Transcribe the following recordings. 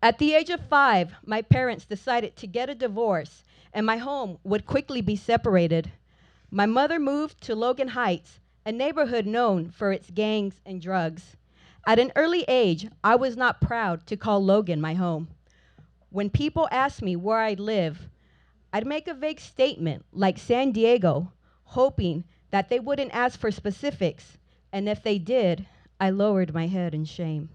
At the age of 5, my parents decided to get a divorce, and my home would quickly be separated. My mother moved to Logan Heights, a neighborhood known for its gangs and drugs. At an early age, I was not proud to call Logan my home. When people asked me where I'd live, I'd make a vague statement like San Diego, hoping that they wouldn't ask for specifics, and if they did, I lowered my head in shame.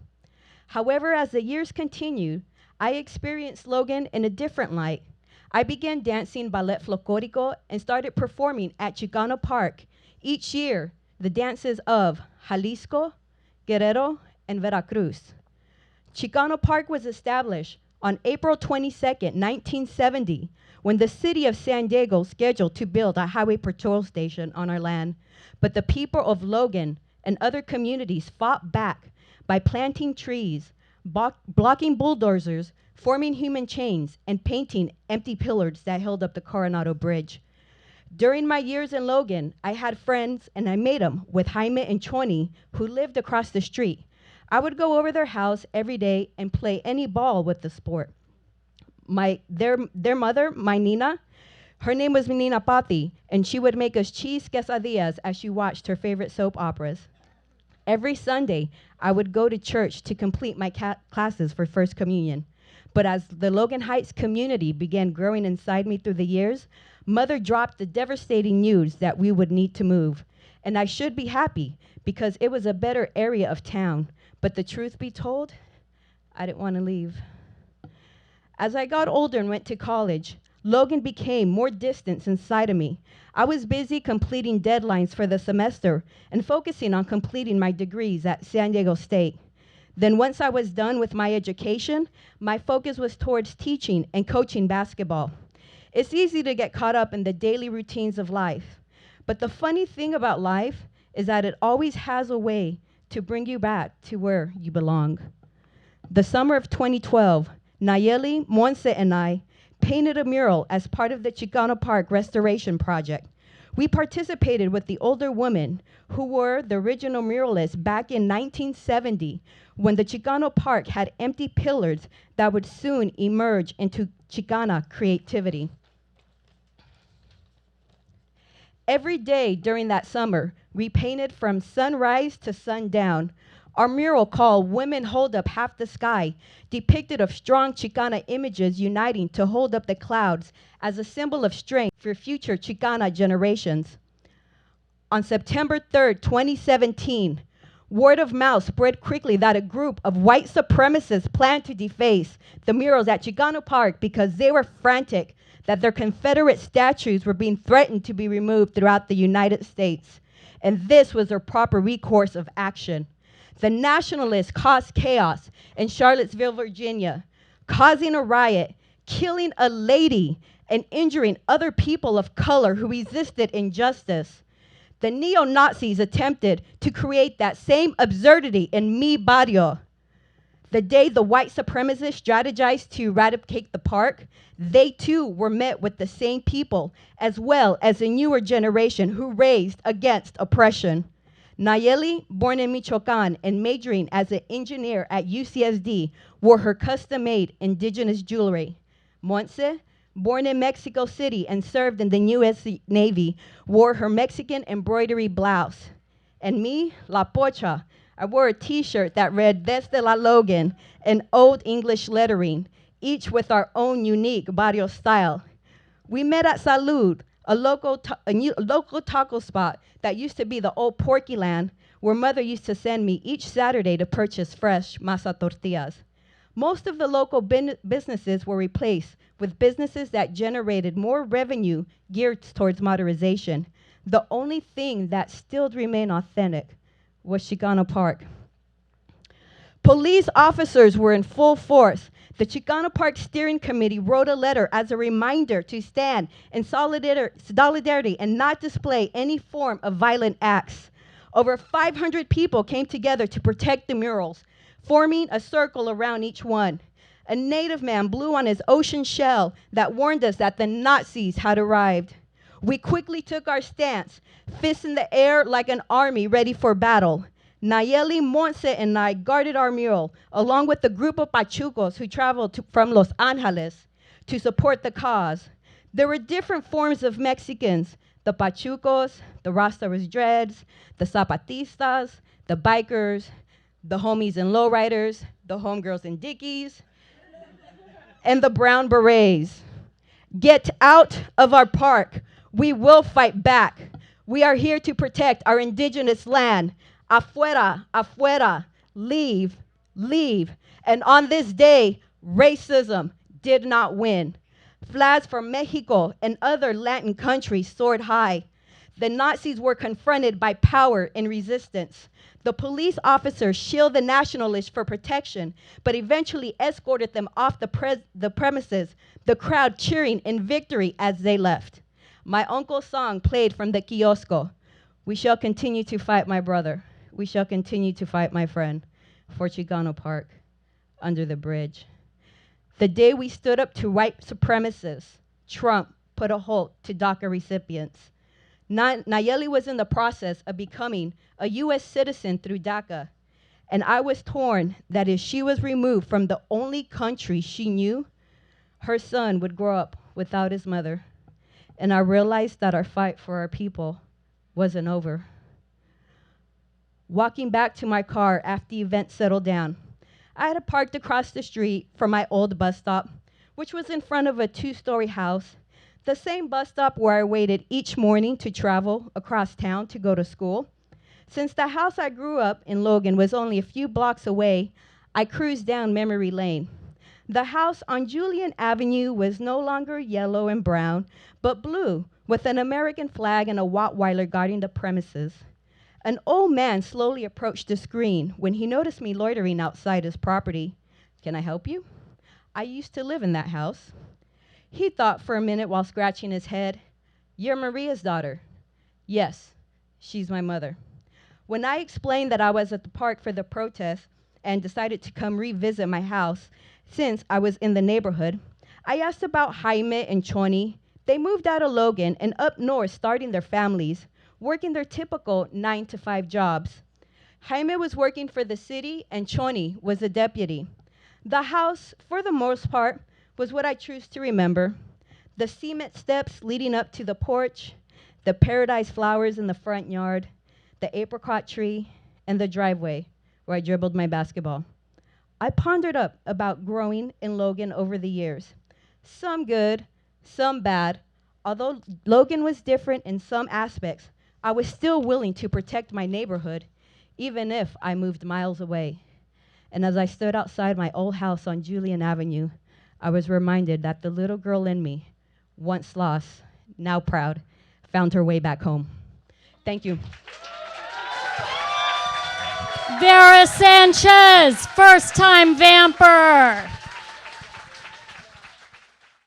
However, as the years continued, I experienced Logan in a different light. I began dancing ballet folklorico and started performing at Chicano Park each year the dances of Jalisco, Guerrero, and Veracruz. Chicano Park was established on April 22nd, 1970, when the city of San Diego scheduled to build a highway patrol station on our land. But the people of Logan and other communities fought back by planting trees, blocking bulldozers, forming human chains, and painting empty pillars that held up the Coronado Bridge. During my years in Logan, I had friends, and I made them with Jaime and Choni, who lived across the street. I would go over their house every day and play any ball with the sport. Their mother, my Nina, her name was Nina Pati, and she would make us cheese quesadillas as she watched her favorite soap operas. Every Sunday, I would go to church to complete my classes for First Communion. But as the Logan Heights community began growing inside me through the years, Mother dropped the devastating news that we would need to move. And I should be happy because it was a better area of town. But the truth be told, I didn't want to leave. As I got older and went to college, Logan became more distant inside of me. I was busy completing deadlines for the semester and focusing on completing my degrees at San Diego State. Then once I was done with my education, my focus was towards teaching and coaching basketball. It's easy to get caught up in the daily routines of life. But the funny thing about life is that it always has a way to bring you back to where you belong. The summer of 2012, Nayeli, Monse, and I painted a mural as part of the Chicano Park restoration project. We participated with the older women who were the original muralists back in 1970 when the Chicano Park had empty pillars that would soon emerge into Chicana creativity. Every day during that summer, we painted from sunrise to sundown. Our mural called Women Hold Up Half the Sky depicted of strong Chicana images uniting to hold up the clouds as a symbol of strength for future Chicana generations. On September 3rd, 2017, word of mouth spread quickly that a group of white supremacists planned to deface the murals at Chicano Park because they were frantic that their Confederate statues were being threatened to be removed throughout the United States. And this was their proper recourse of action. The nationalists caused chaos in Charlottesville, Virginia, causing a riot, killing a lady, and injuring other people of color who resisted injustice. The neo-Nazis attempted to create that same absurdity in mi barrio. The day the white supremacists strategized to eradicate the park, they too were met with the same people, as well as a newer generation who raised against oppression. Nayeli, born in Michoacan and majoring as an engineer at UCSD, wore her custom-made indigenous jewelry. Monse, born in Mexico City and served in the U.S. Navy, wore her Mexican embroidery blouse. And me, La Pocha, I wore a t-shirt that read Desde la Logan in Old English lettering, each with our own unique barrio style. We met at Salud, a local taco spot that used to be the old Porky Land, where Mother used to send me each Saturday to purchase fresh masa tortillas. Most of the local businesses were replaced with businesses that generated more revenue geared towards modernization. The only thing that still remained authentic was Chicano Park. Police officers were in full force. The Chicano Park Steering Committee wrote a letter as a reminder to stand in solidarity and not display any form of violent acts. Over 500 people came together to protect the murals, forming a circle around each one. A native man blew on his ocean shell that warned us that the Nazis had arrived. We quickly took our stance, fists in the air like an army ready for battle. Nayeli, Montse, and I guarded our mural, along with a group of pachucos who traveled from Los Angeles to support the cause. There were different forms of Mexicans: the pachucos, the Rasta with dreads, the zapatistas, the bikers, the homies and lowriders, the homegirls and dickies, and the brown berets. Get out of our park. We will fight back. We are here to protect our indigenous land. Afuera, afuera, leave, leave. And on this day, racism did not win. Flags from Mexico and other Latin countries soared high. The Nazis were confronted by power and resistance. The police officers shielded the nationalists for protection, but eventually escorted them off the premises, the crowd cheering in victory as they left. My uncle's song played from the kiosco. We shall continue to fight, my brother. We shall continue to fight, my friend, for Chicano Park, under the bridge. The day we stood up to white supremacists, Trump put a halt to DACA recipients. Nayeli was in the process of becoming a U.S. citizen through DACA, and I was torn that if she was removed from the only country she knew, her son would grow up without his mother. And I realized that our fight for our people wasn't over. Walking back to my car after the event settled down, I had parked across the street from my old bus stop, which was in front of a 2-story house, the same bus stop where I waited each morning to travel across town to go to school. Since the house I grew up in Logan was only a few blocks away, I cruised down memory lane. The house on Julian Avenue was no longer yellow and brown, but blue, with an American flag and a Rottweiler guarding the premises. An old man slowly approached the screen when he noticed me loitering outside his property. "Can I help you?" "I used to live in that house." He thought for a minute while scratching his head. "You're Maria's daughter?" "Yes, she's my mother." When I explained that I was at the park for the protest and decided to come revisit my house since I was in the neighborhood, I asked about Jaime and Choni. They moved out of Logan and up north, starting their families, working their typical 9-to-5 jobs. Jaime was working for the city and Choni was a deputy. The house, for the most part, was what I choose to remember. The cement steps leading up to the porch, the paradise flowers in the front yard, the apricot tree, and the driveway where I dribbled my basketball. I pondered up about growing in Logan over the years. Some good, some bad. Although Logan was different in some aspects, I was still willing to protect my neighborhood, even if I moved miles away. And as I stood outside my old house on Julian Avenue, I was reminded that the little girl in me, once lost, now proud, found her way back home. Thank you. Vera Sanchez, first-time vamper.